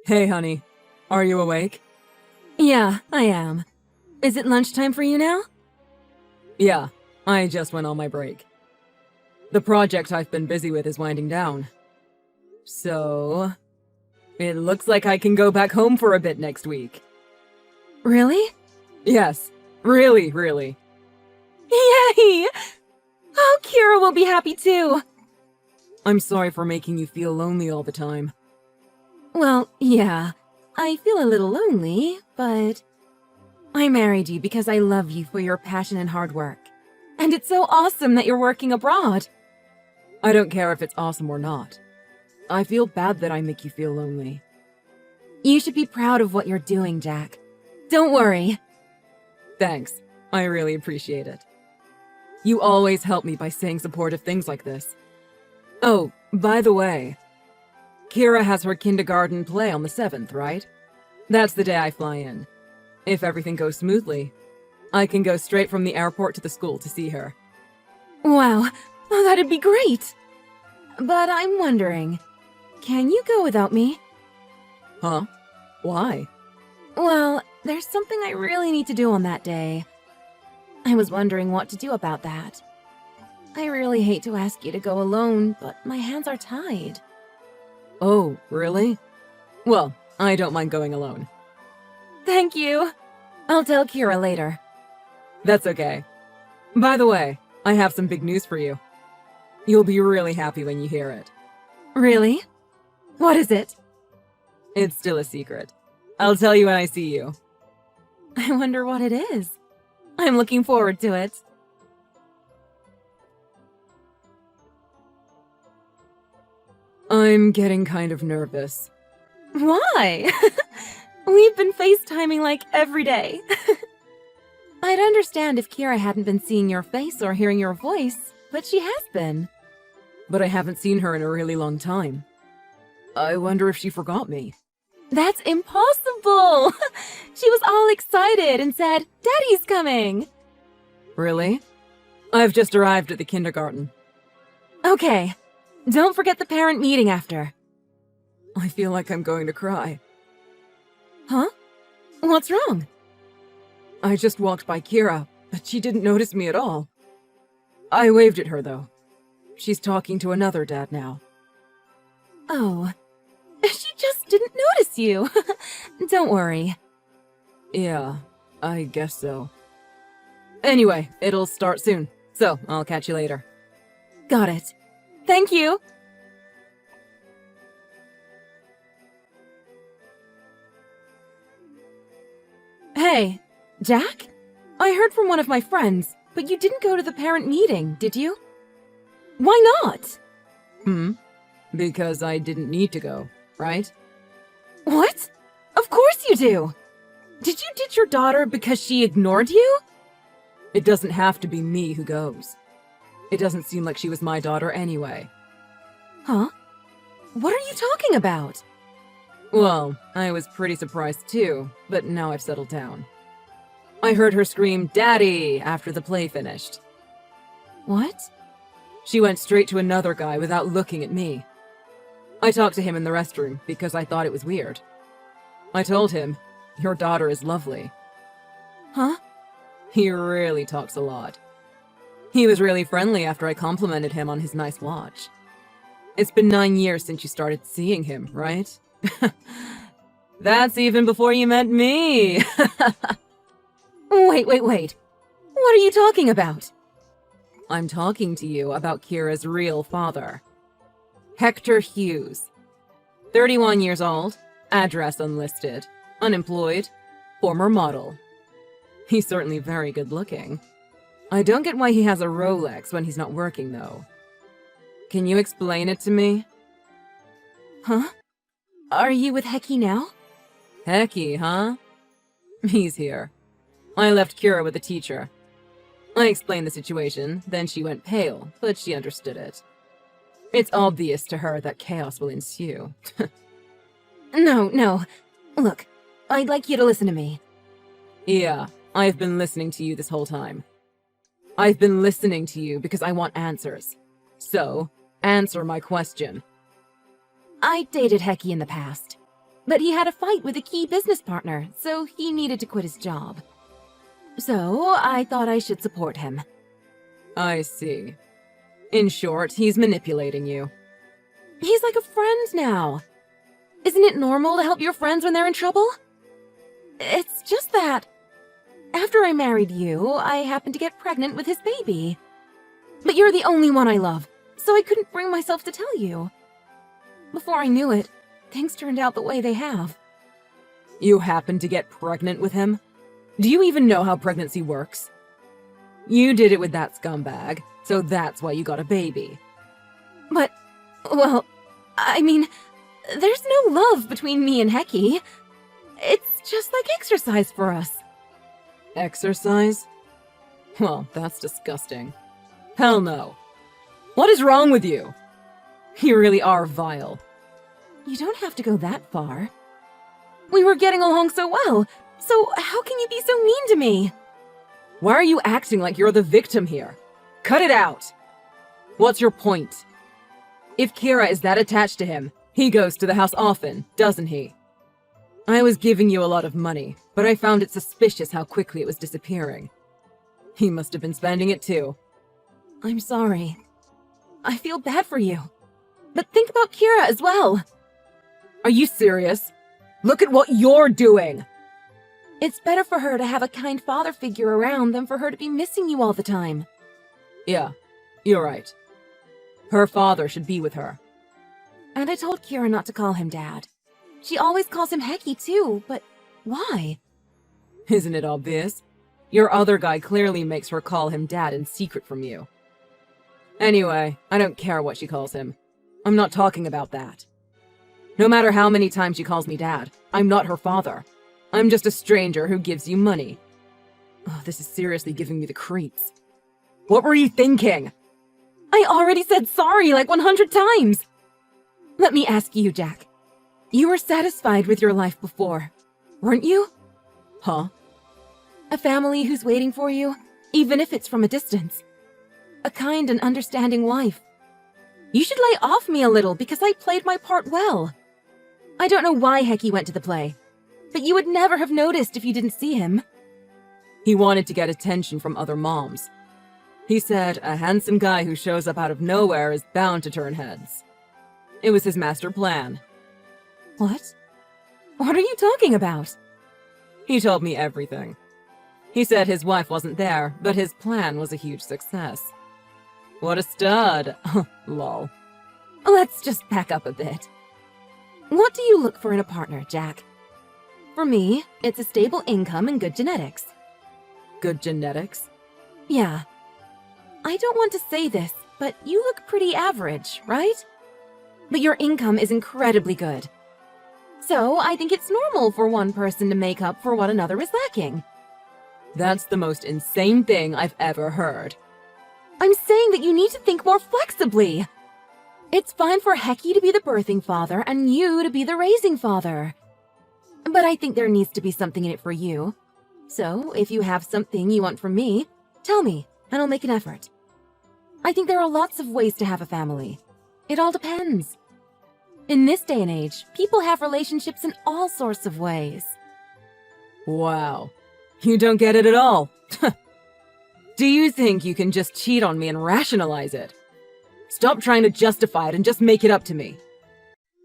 Hey, honey. Are you awake? Yeah, I am. Is it lunchtime for you now? Yeah, I just went on my break. The project I've been busy with is winding down. So, it looks like I can go back home for a bit next week. Really? Yes, really. Yay! Oh, Kira will be happy too. I'm sorry for making you feel lonely all the time. Well, yeah. I feel a little lonely, but I married you because I love you for your passion and hard work. And it's so awesome that you're working abroad. I don't care if it's awesome or not. I feel bad that I make you feel lonely. You should be proud of what you're doing, Jack. Don't worry. Thanks. I really appreciate it. You always help me by saying supportive things like this. Oh, by the way, Kira has her kindergarten play on the 7th, right? That's the day I fly in. If everything goes smoothly, I can go straight from the airport to the school to see her. Wow, that'd be great. But I'm wondering, can you go without me? Huh? Why? Well, there's something I really need to do on that day. I was wondering what to do about that. I really hate to ask you to go alone, but my hands are tied. Oh, really? Well, I don't mind going alone. Thank you. I'll tell Kira later. That's okay. By the way, I have some big news for you. You'll be really happy when you hear it. Really? What is it? It's still a secret. I'll tell you when I see you. I wonder what it is. I'm looking forward to it. I'm getting kind of nervous. Why? We've been FaceTiming like every day. I'd understand if Kira hadn't been seeing your face or hearing your voice, but she has been. But I haven't seen her in a really long time. I wonder if she forgot me. That's impossible! She was all excited and said, "Daddy's coming!" Really? I've just arrived at the kindergarten. Okay, don't forget the parent meeting after. I feel like I'm going to cry. Huh? What's wrong? I just walked by Kira, but she didn't notice me at all. I waved at her, though. She's talking to another dad now. Oh, she just didn't notice you. Don't worry. Yeah, I guess so. Anyway, it'll start soon, so I'll catch you later. Got it. Thank you. Hey, Jack? I heard from one of my friends, but you didn't go to the parent meeting, did you? Why not? Because I didn't need to go, right? What? Of course you do! Did you ditch your daughter because she ignored you? It doesn't have to be me who goes. It doesn't seem like she was my daughter anyway. Huh? What are you talking about? Well, I was pretty surprised too, but now I've settled down. I heard her scream, "Daddy!" after the play finished. What? She went straight to another guy without looking at me. I talked to him in the restroom because I thought it was weird. I told him, "Your daughter is lovely." Huh? He really talks a lot. He was really friendly after I complimented him on his nice watch. It's been 9 years since you started seeing him, right? That's even before you met me! Wait. What are you talking about? I'm talking to you about Kira's real father. Hector Hughes. 31 years old, address unlisted, unemployed, former model. He's certainly very good looking. I don't get why he has a Rolex when he's not working, though. Can you explain it to me? Huh? Are you with Hecky now? Hecky, huh? He's here. I left Kira with the teacher. I explained the situation, then she went pale, but she understood it. It's obvious to her that chaos will ensue. No. Look, I'd like you to listen to me. Yeah, I've been listening to you this whole time. I've been listening to you because I want answers. So, answer my question. I dated Hecky in the past. But he had a fight with a key business partner, so he needed to quit his job. So I thought I should support him. I see. In short, he's manipulating you. He's like a friend now. Isn't it normal to help your friends when they're in trouble? It's just that after I married you, I happened to get pregnant with his baby. But you're the only one I love, so I couldn't bring myself to tell you. Before I knew it, things turned out the way they have. You happened to get pregnant with him? Do you even know how pregnancy works? You did it with that scumbag, so that's why you got a baby. But, well, I mean, there's no love between me and Hecky. It's just like exercise for us. Exercise? Well, that's disgusting. Hell no. What is wrong with you? You really are vile. You don't have to go that far. We were getting along so well, so how can you be so mean to me? Why are you acting like you're the victim here? Cut it out! What's your point? If Kira is that attached to him, he goes to the house often, doesn't he? I was giving you a lot of money, but I found it suspicious how quickly it was disappearing. He must have been spending it too. I'm sorry. I feel bad for you. But think about Kira as well. Are you serious? Look at what you're doing! It's better for her to have a kind father figure around than for her to be missing you all the time. Yeah, you're right. Her father should be with her. And I told Kira not to call him Dad. She always calls him Hecky too, but why? Isn't it obvious? Your other guy clearly makes her call him Dad in secret from you. Anyway, I don't care what she calls him. I'm not talking about that. No matter how many times she calls me Dad, I'm not her father. I'm just a stranger who gives you money. Oh, this is seriously giving me the creeps. What were you thinking? I already said sorry like 100 times! Let me ask you, Jack. You were satisfied with your life before, weren't you? Huh? A family who's waiting for you, even if it's from a distance. A kind and understanding wife. You should lay off me a little because I played my part well. I don't know why Hecky went to the play, but you would never have noticed if you didn't see him. He wanted to get attention from other moms. He said a handsome guy who shows up out of nowhere is bound to turn heads. It was his master plan. What? What are you talking about? He told me everything. He said his wife wasn't there, but his plan was a huge success. What a stud. Lol. Let's just back up a bit. What do you look for in a partner, Jack? For me, it's a stable income and good genetics. Good genetics? Yeah. I don't want to say this, but you look pretty average, right? But your income is incredibly good. So I think it's normal for one person to make up for what another is lacking. That's the most insane thing I've ever heard. I'm saying that you need to think more flexibly. It's fine for Hecky to be the birthing father and you to be the raising father. But I think there needs to be something in it for you. So if you have something you want from me, tell me, and I'll make an effort. I think there are lots of ways to have a family. It all depends. In this day and age, people have relationships in all sorts of ways. Wow. You don't get it at all. Do you think you can just cheat on me and rationalize it? Stop trying to justify it and just make it up to me.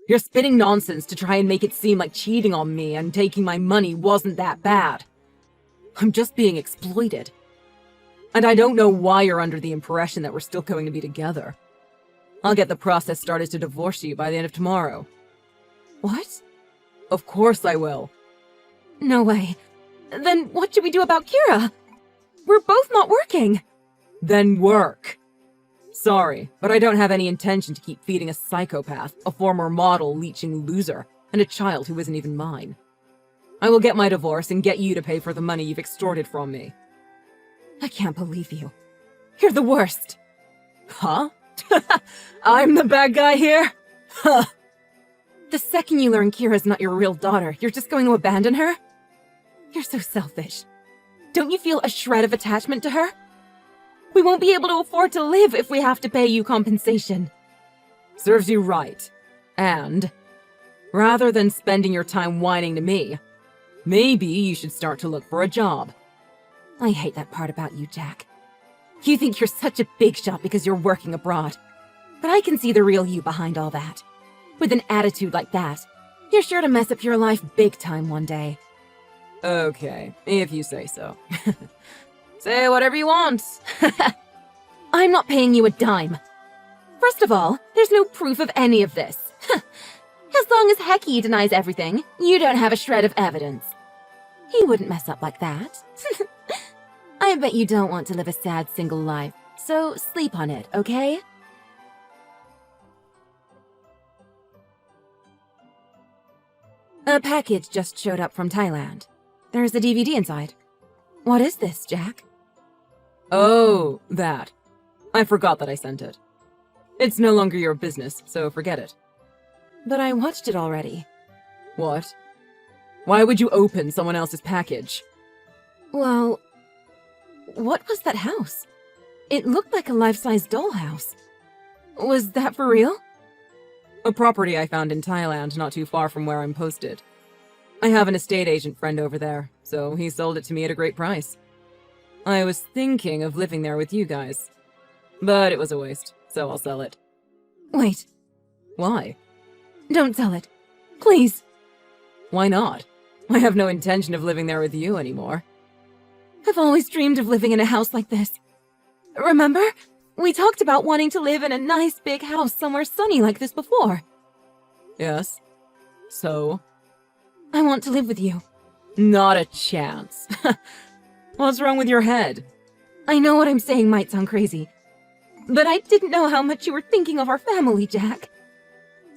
You're spitting nonsense to try and make it seem like cheating on me and taking my money wasn't that bad. I'm just being exploited. And I don't know why you're under the impression that we're still going to be together. I'll get the process started to divorce you by the end of tomorrow. What? Of course I will. No way. Then what should we do about Kira? We're both not working. Then work. Sorry, but I don't have any intention to keep feeding a psychopath, a former model leeching loser, and a child who isn't even mine. I will get my divorce and get you to pay for the money you've extorted from me. I can't believe you. You're the worst. Huh? I'm the bad guy here? Huh. The second you learn Kira's not your real daughter, you're just going to abandon her? You're so selfish. Don't you feel a shred of attachment to her? We won't be able to afford to live if we have to pay you compensation. Serves you right. And rather than spending your time whining to me. Maybe you should start to look for a job. I hate that part about you, Jack. You think you're such a big shot because you're working abroad. But I can see the real you behind all that. With an attitude like that, you're sure to mess up your life big time one day. Okay, if you say so. Say whatever you want. I'm not paying you a dime. First of all, there's no proof of any of this. As long as Hecky denies everything, you don't have a shred of evidence. He wouldn't mess up like that. I bet you don't want to live a sad single life, so sleep on it, okay? A package just showed up from Thailand. There's a DVD inside. What is this, Jack? Oh, that. I forgot that I sent it. It's no longer your business, so forget it. But I watched it already. What? Why would you open someone else's package? Well, what was that house? It looked like a life-size dollhouse. Was that for real? A property I found in Thailand not too far from where I'm posted. I have an estate agent friend over there, so he sold it to me at a great price. I was thinking of living there with you guys, but it was a waste, so I'll sell it. Wait. Why? Don't sell it. Please. Why not? I have no intention of living there with you anymore. I've always dreamed of living in a house like this. Remember? We talked about wanting to live in a nice big house somewhere sunny like this before. Yes. So? I want to live with you. Not a chance. What's wrong with your head? I know what I'm saying might sound crazy, but I didn't know how much you were thinking of our family, Jack.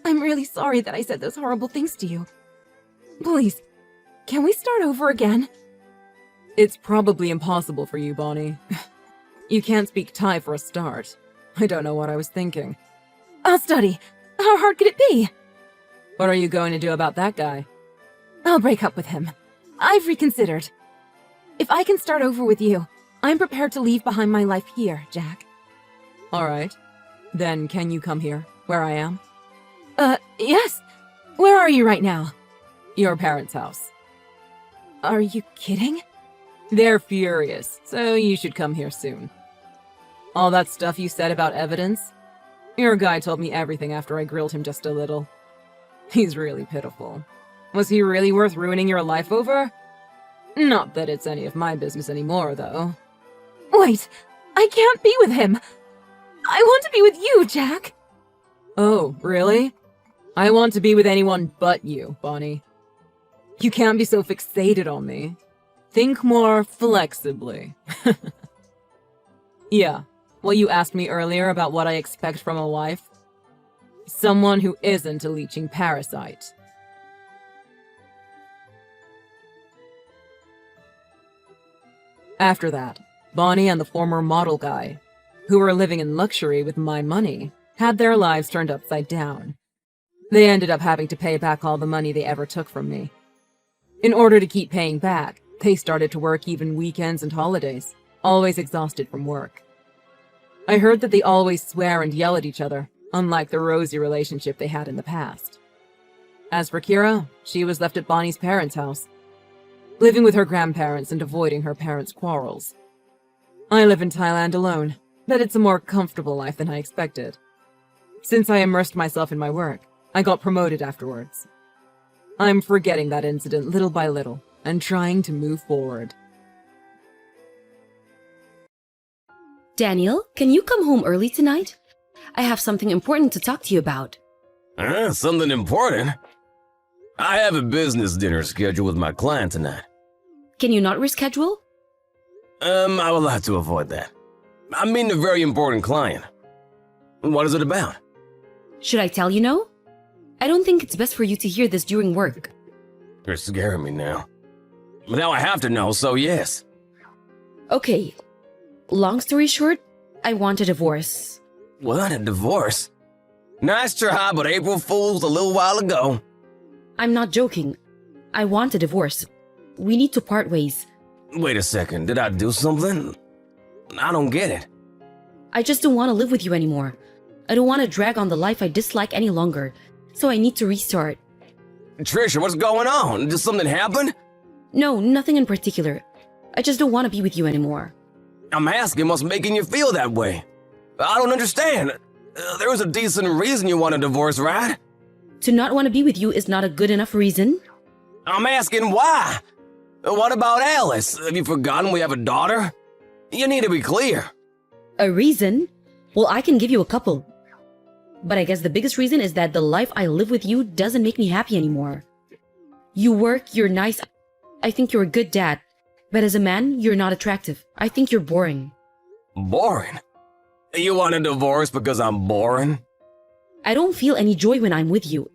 I'm really sorry that I said those horrible things to you. Please, can we start over again? It's probably impossible for you, Bonnie. You can't speak Thai for a start. I don't know what I was thinking. I'll study. How hard could it be? What are you going to do about that guy? I'll break up with him. I've reconsidered. If I can start over with you, I'm prepared to leave behind my life here, Jack. All right. Then can you come here, where I am? Yes. Where are you right now? Your parents' house. Are you kidding? They're furious, so you should come here soon. All that stuff you said about evidence? Your guy told me everything after I grilled him just a little. He's really pitiful. Was he really worth ruining your life over? Not that it's any of my business anymore, though. Wait, I can't be with him. I want to be with you, Jack. Oh, really? I want to be with anyone but you, Bonnie. You can't be so fixated on me. Think more flexibly. Yeah, what you asked me earlier about what I expect from a wife? Someone who isn't a leeching parasite. After that, Bonnie and the former model guy, who were living in luxury with my money, had their lives turned upside down. They ended up having to pay back all the money they ever took from me. In order to keep paying back, they started to work even weekends and holidays, always exhausted from work. I heard that they always swear and yell at each other, unlike the rosy relationship they had in the past. As for Kira, she was left at Bonnie's parents' house, living with her grandparents and avoiding her parents' quarrels. I live in Thailand alone, but it's a more comfortable life than I expected. Since I immersed myself in my work, I got promoted afterwards. I'm forgetting that incident little by little and trying to move forward. Daniel, can you come home early tonight? I have something important to talk to you about. Something important? I have a business dinner scheduled with my client tonight. Can you not reschedule? I will have to avoid that. I mean a very important client. What is it about? Should I tell you no? I don't think it's best for you to hear this during work. You're scaring me now. But now I have to know, so yes. Okay. Long story short, I want a divorce. What, a divorce? Nice try, but April Fool's a little while ago. I'm not joking. I want a divorce. We need to part ways. Wait a second, did I do something? I don't get it. I just don't want to live with you anymore. I don't want to drag on the life I dislike any longer, so I need to restart. Trisha, what's going on? Did something happen? No, nothing in particular. I just don't want to be with you anymore. I'm asking what's making you feel that way. I don't understand. There was a decent reason you want a divorce, right? To not want to be with you is not a good enough reason. I'm asking why. What about Alice? Have you forgotten we have a daughter? You need to be clear. A reason? Well, I can give you a couple. But I guess the biggest reason is that the life I live with you doesn't make me happy anymore. You work, you're nice. I think you're a good dad. But as a man, you're not attractive. I think you're boring. Boring? You want a divorce because I'm boring? I don't feel any joy when I'm with you.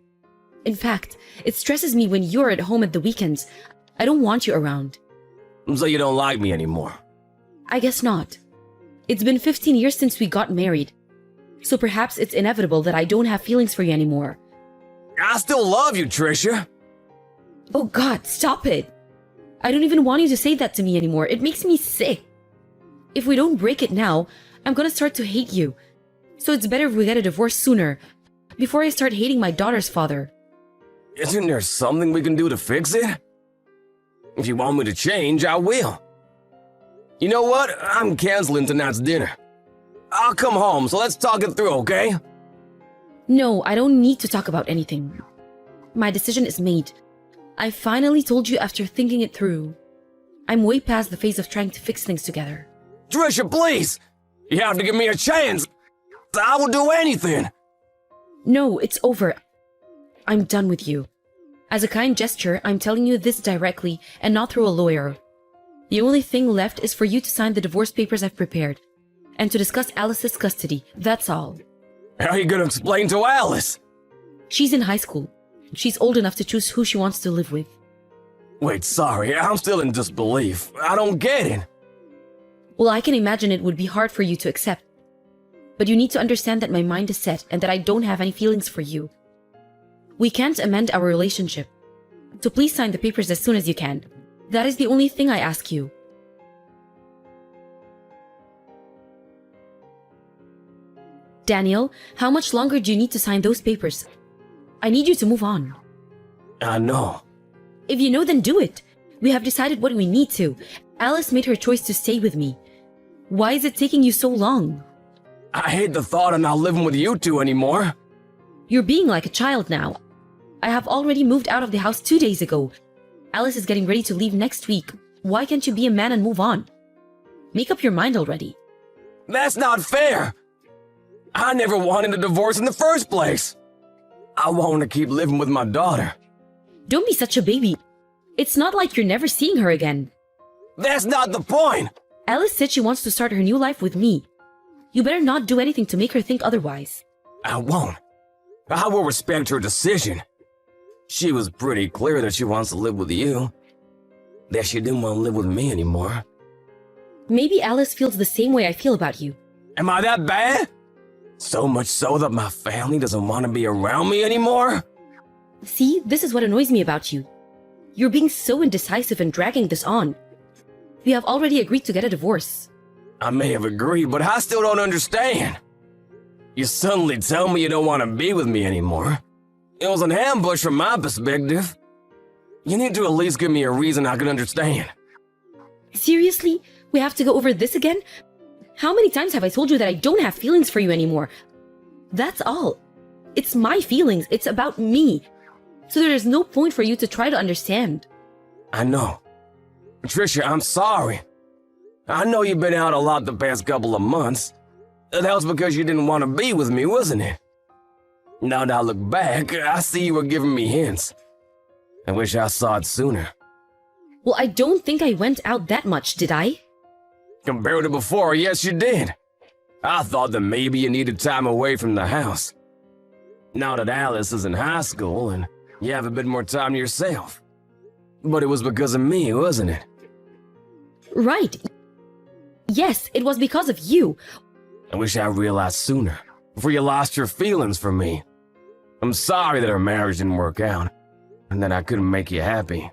In fact, it stresses me when you're at home at the weekends. I don't want you around. So you don't like me anymore? I guess not. It's been 15 years since we got married. So perhaps it's inevitable that I don't have feelings for you anymore. I still love you, Trisha. Oh God, stop it. I don't even want you to say that to me anymore. It makes me sick. If we don't break it now, I'm gonna start to hate you. So it's better if we get a divorce sooner, before I start hating my daughter's father. Isn't there something we can do to fix it? If you want me to change, I will. You know what? I'm canceling tonight's dinner. I'll come home, so let's talk it through, okay? No, I don't need to talk about anything. My decision is made. I finally told you after thinking it through. I'm way past the phase of trying to fix things together. Trisha, please! You have to give me a chance! I will do anything! No, it's over. I'm done with you. As a kind gesture, I'm telling you this directly and not through a lawyer. The only thing left is for you to sign the divorce papers I've prepared, and to discuss Alice's custody, that's all. How are you gonna explain to Alice? She's in high school. She's old enough to choose who she wants to live with. Wait, sorry, I'm still in disbelief. I don't get it. Well, I can imagine it would be hard for you to accept. But you need to understand that my mind is set and that I don't have any feelings for you. We can't amend our relationship. So please sign the papers as soon as you can. That is the only thing I ask you. Daniel, how much longer do you need to sign those papers? I need you to move on. I know. If you know, then do it. We have decided what we need to. Alice made her choice to stay with me. Why is it taking you so long? I hate the thought of not living with you two anymore. You're being like a child now. I have already moved out of the house 2 days ago. Alice is getting ready to leave next week. Why can't you be a man and move on? Make up your mind already. That's not fair. I never wanted a divorce in the first place. I want to keep living with my daughter. Don't be such a baby. It's not like you're never seeing her again. That's not the point. Alice said she wants to start her new life with me. You better not do anything to make her think otherwise. I won't. I will respect her decision. She was pretty clear that she wants to live with you. That she didn't want to live with me anymore. Maybe Alice feels the same way I feel about you. Am I that bad? So much so that my family doesn't want to be around me anymore? See, this is what annoys me about you. You're being so indecisive and dragging this on. We have already agreed to get a divorce. I may have agreed, but I still don't understand. You suddenly tell me you don't want to be with me anymore. It was an ambush from my perspective. You need to at least give me a reason I can understand. Seriously? We have to go over this again? How many times have I told you that I don't have feelings for you anymore? That's all. It's my feelings. It's about me. So there is no point for you to try to understand. I know. Trisha, I'm sorry. I know you've been out a lot the past couple of months. That was because you didn't want to be with me, wasn't it? Now that I look back, I see you were giving me hints. I wish I saw it sooner. Well, I don't think I went out that much, did I? Compared to before, yes you did. I thought that maybe you needed time away from the house. Now that Alice is in high school and you have a bit more time to yourself. But it was because of me, wasn't it? Right. Yes, it was because of you. I wish I realized sooner, before you lost your feelings for me. I'm sorry that our marriage didn't work out, and that I couldn't make you happy.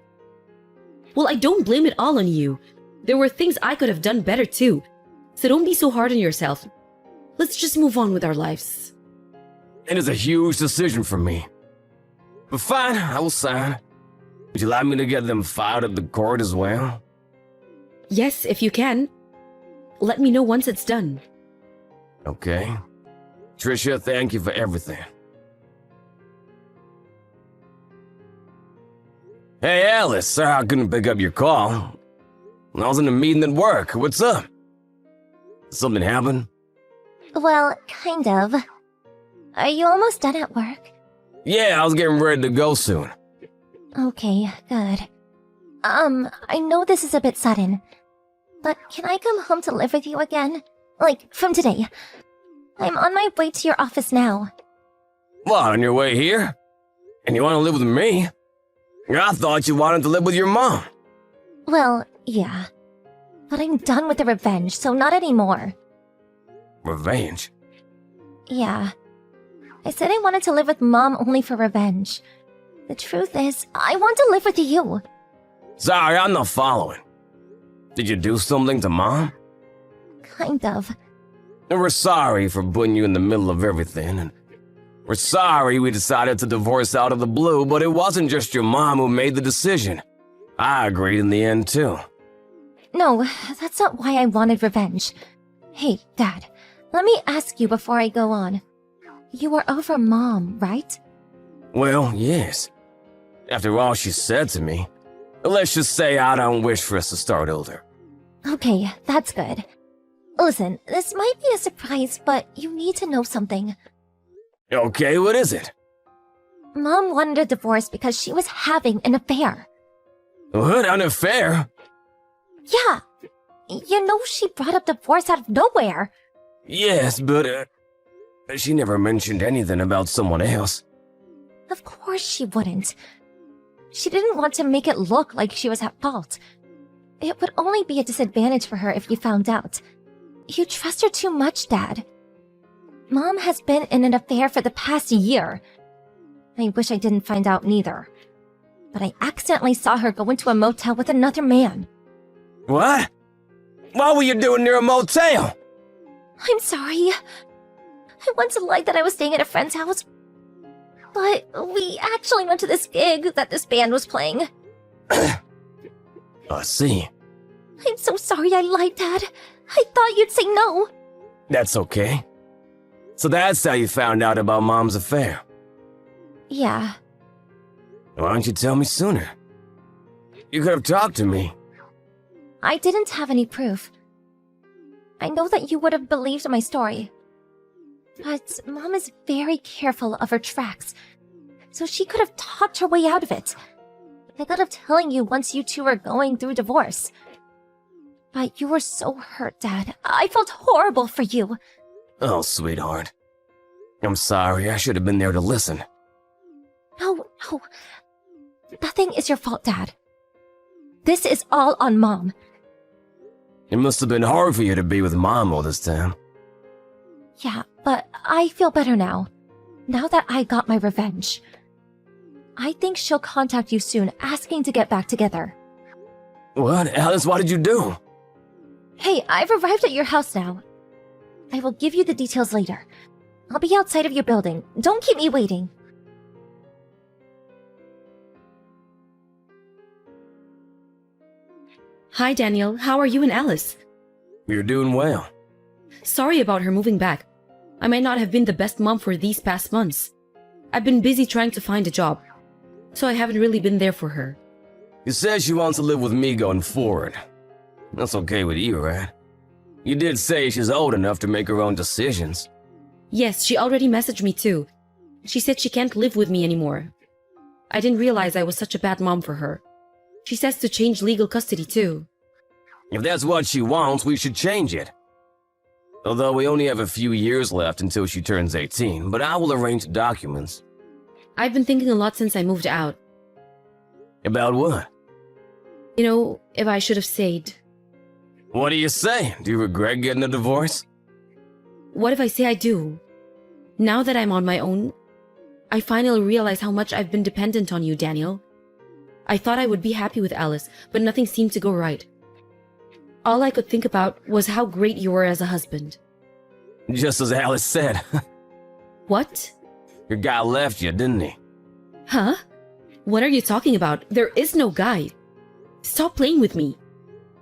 Well, I don't blame it all on you. There were things I could have done better too. So don't be so hard on yourself. Let's just move on with our lives. It is a huge decision for me. But fine, I will sign. Would you like me to get them filed at the court as well? Yes, if you can. Let me know once it's done. Okay. Trisha, thank you for everything. Hey, Alice, sorry I couldn't pick up your call. I was in a meeting at work. What's up? Something happened? Well, kind of. Are you almost done at work? Yeah, I was getting ready to go soon. Okay, good. I know this is a bit sudden, but can I come home to live with you again? Like, from today. I'm on my way to your office now. What, on your way here? And you want to live with me? I thought you wanted to live with your mom. Well, yeah. But I'm done with the revenge, so not anymore. Revenge? Yeah. I said I wanted to live with Mom only for revenge. The truth is, I want to live with you. Sorry, I'm not following. Did you do something to Mom? Kind of. And we're sorry for putting you in the middle of everything, and we're sorry we decided to divorce out of the blue, but it wasn't just your mom who made the decision. I agreed in the end, too. No, that's not why I wanted revenge. Hey, Dad, let me ask you before I go on. You were over Mom, right? Well, yes. After all she said to me, let's just say I don't wish for us to start over. Okay, that's good. Listen, this might be a surprise, but you need to know something. Okay, what is it? Mom wanted a divorce because she was having an affair. What, an affair? Yeah. You know she brought up divorce out of nowhere. Yes, but she never mentioned anything about someone else. Of course she wouldn't. She didn't want to make it look like she was at fault. It would only be a disadvantage for her if you found out. You trust her too much, Dad. Mom has been in an affair for the past year. I wish I didn't find out neither. But I accidentally saw her go into a motel with another man. What? What were you doing near a motel? I'm sorry. I once lied that I was staying at a friend's house. But we actually went to this gig that this band was playing. I see. I'm so sorry I lied, Dad. I thought you'd say no. That's okay. So that's how you found out about Mom's affair. Yeah. Why don't you tell me sooner? You could have talked to me. I didn't have any proof. I know that you would have believed my story. But Mom is very careful of her tracks, so she could have talked her way out of it. I thought of telling you once you two were going through divorce. But you were so hurt, Dad. I felt horrible for you. Oh, sweetheart. I'm sorry, I should have been there to listen. No. Nothing is your fault, Dad. This is all on Mom. It must have been hard for you to be with Mom all this time. Yeah, but I feel better now. Now that I got my revenge. I think she'll contact you soon, asking to get back together. What? Alice, what did you do? Hey, I've arrived at your house now. I will give you the details later. I'll be outside of your building. Don't keep me waiting. Hi, Daniel. How are you and Alice? You're doing well. Sorry about her moving back. I might not have been the best mom for these past months. I've been busy trying to find a job, so I haven't really been there for her. You said she wants to live with me going forward. That's okay with you, right? You did say she's old enough to make her own decisions. Yes, she already messaged me too. She said she can't live with me anymore. I didn't realize I was such a bad mom for her. She says to change legal custody too. If that's what she wants, we should change it. Although we only have a few years left until she turns 18, but I will arrange documents. I've been thinking a lot since I moved out. About what? You know, if I should have stayed. What do you say? Do you regret getting a divorce? What if I say I do? Now that I'm on my own, I finally realize how much I've been dependent on you, Daniel. I thought I would be happy with Alice, but nothing seemed to go right. All I could think about was how great you were as a husband. Just as Alice said. What? Your guy left you, didn't he? Huh? What are you talking about? There is no guy. Stop playing with me.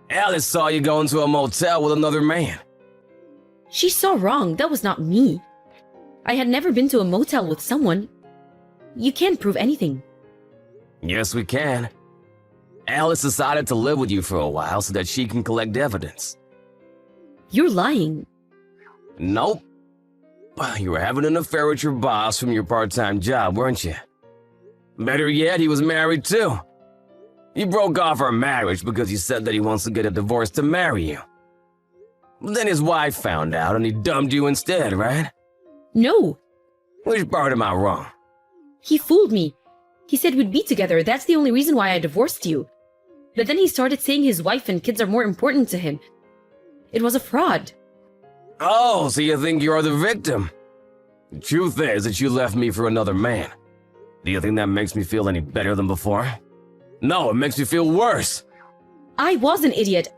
Alice saw you go into a motel with another man. She saw wrong. That was not me. I had never been to a motel with someone. You can't prove anything. Yes, we can. Alice decided to live with you for a while so that she can collect evidence. You're lying. Nope. You were having an affair with your boss from your part-time job, weren't you? Better yet, he was married too. You broke off our marriage because he said that he wants to get a divorce to marry you. Then his wife found out and he dumped you instead, right? No. Which part am I wrong? He fooled me. He said we'd be together. That's the only reason why I divorced you. But then he started saying his wife and kids are more important to him. It was a fraud. Oh, so you think you're the victim? The truth is that you left me for another man. Do you think that makes me feel any better than before? No, it makes me feel worse. I was an idiot.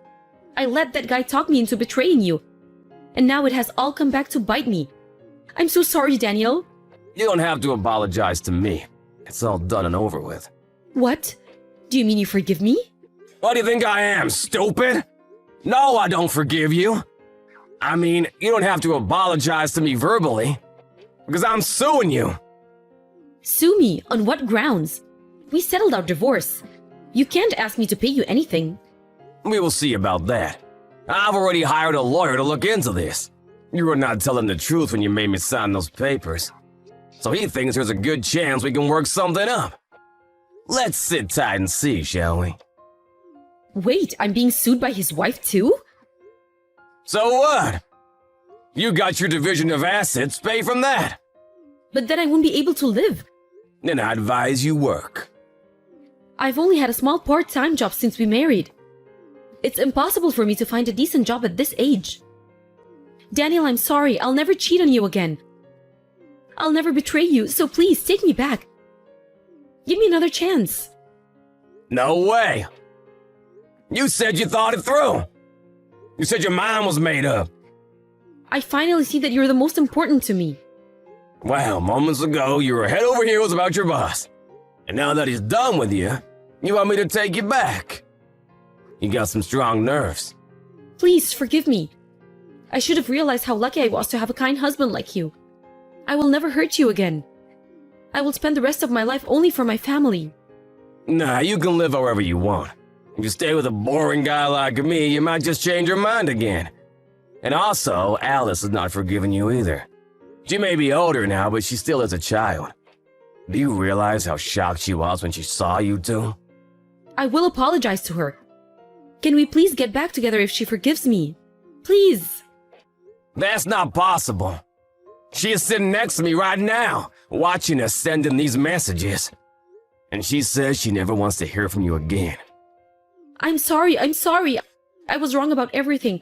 I let that guy talk me into betraying you. And now it has all come back to bite me. I'm so sorry, Daniel. You don't have to apologize to me. It's all done and over with. What? Do you mean you forgive me? What do you think I am, stupid? No, I don't forgive you. I mean, you don't have to apologize to me verbally. Because I'm suing you. Sue me? On what grounds? We settled our divorce. You can't ask me to pay you anything. We will see about that. I've already hired a lawyer to look into this. You were not telling the truth when you made me sign those papers. So he thinks there's a good chance we can work something up. Let's sit tight and see, shall we? Wait, I'm being sued by his wife too? So what? You got your division of assets, pay from that. But then I won't be able to live. Then I advise you work. I've only had a small part-time job since we married. It's impossible for me to find a decent job at this age. Daniel, I'm sorry. I'll never cheat on you again. I'll never betray you, so please take me back. Give me another chance. No way. You said you thought it through. You said your mind was made up. I finally see that you're the most important to me. Well, moments ago, you were head over heels about your boss. And now that he's done with you, you want me to take you back. You got some strong nerves. Please forgive me. I should have realized how lucky I was to have a kind husband like you. I will never hurt you again. I will spend the rest of my life only for my family. Nah, you can live however you want. If you stay with a boring guy like me, you might just change your mind again. And also, Alice has not forgiven you either. She may be older now, but she still is a child. Do you realize how shocked she was when she saw you two? I will apologize to her. Can we please get back together if she forgives me? Please. That's not possible. She is sitting next to me right now, watching us sending these messages. And she says she never wants to hear from you again. I'm sorry. I was wrong about everything.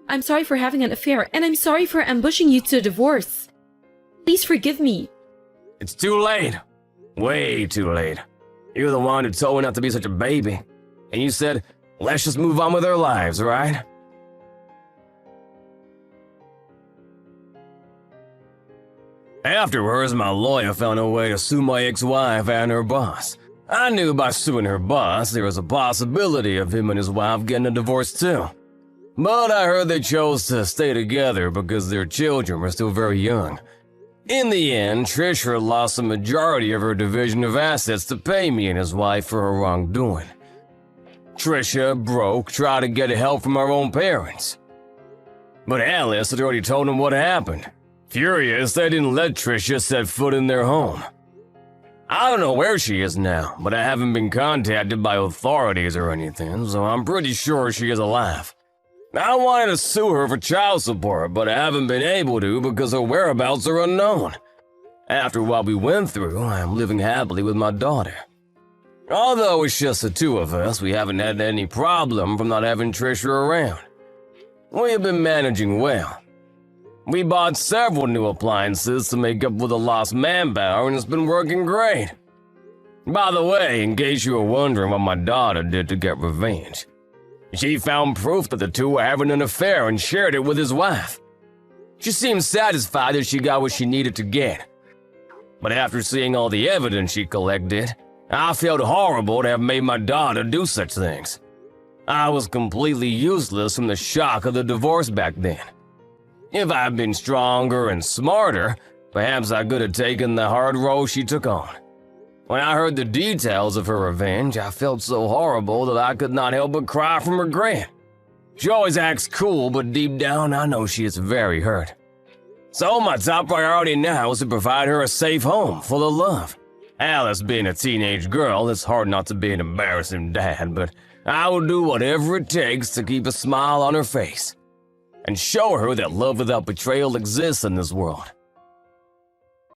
I'm sorry for having an affair, and I'm sorry for ambushing you to a divorce. Please forgive me. It's too late. Way too late. You're the one who told me not to be such a baby. And you said, let's just move on with our lives, right? Afterwards, my lawyer found a way to sue my ex-wife and her boss. I knew by suing her boss, there was a possibility of him and his wife getting a divorce too. But I heard they chose to stay together because their children were still very young. In the end, Trisha lost the majority of her division of assets to pay me and his wife for her wrongdoing. Trisha, broke, tried to get help from her own parents. But Alice had already told them what happened. Furious, they didn't let Trisha set foot in their home. I don't know where she is now, but I haven't been contacted by authorities or anything, so I'm pretty sure she is alive. I wanted to sue her for child support, but I haven't been able to because her whereabouts are unknown. After what we went through, I'm living happily with my daughter. Although it's just the two of us, we haven't had any problem from not having Trisha around. We have been managing well. We bought several new appliances to make up for the lost manpower, and it's been working great. By the way, in case you were wondering what my daughter did to get revenge, she found proof that the two were having an affair and shared it with his wife. She seemed satisfied that she got what she needed to get. But after seeing all the evidence she collected, I felt horrible to have made my daughter do such things. I was completely useless from the shock of the divorce back then. If I had been stronger and smarter, perhaps I could have taken the hard role she took on. When I heard the details of her revenge, I felt so horrible that I could not help but cry from regret. She always acts cool, but deep down I know she is very hurt. So my top priority now is to provide her a safe home full of love. Alice being a teenage girl, it's hard not to be an embarrassing dad, but I will do whatever it takes to keep a smile on her face and show her that love without betrayal exists in this world.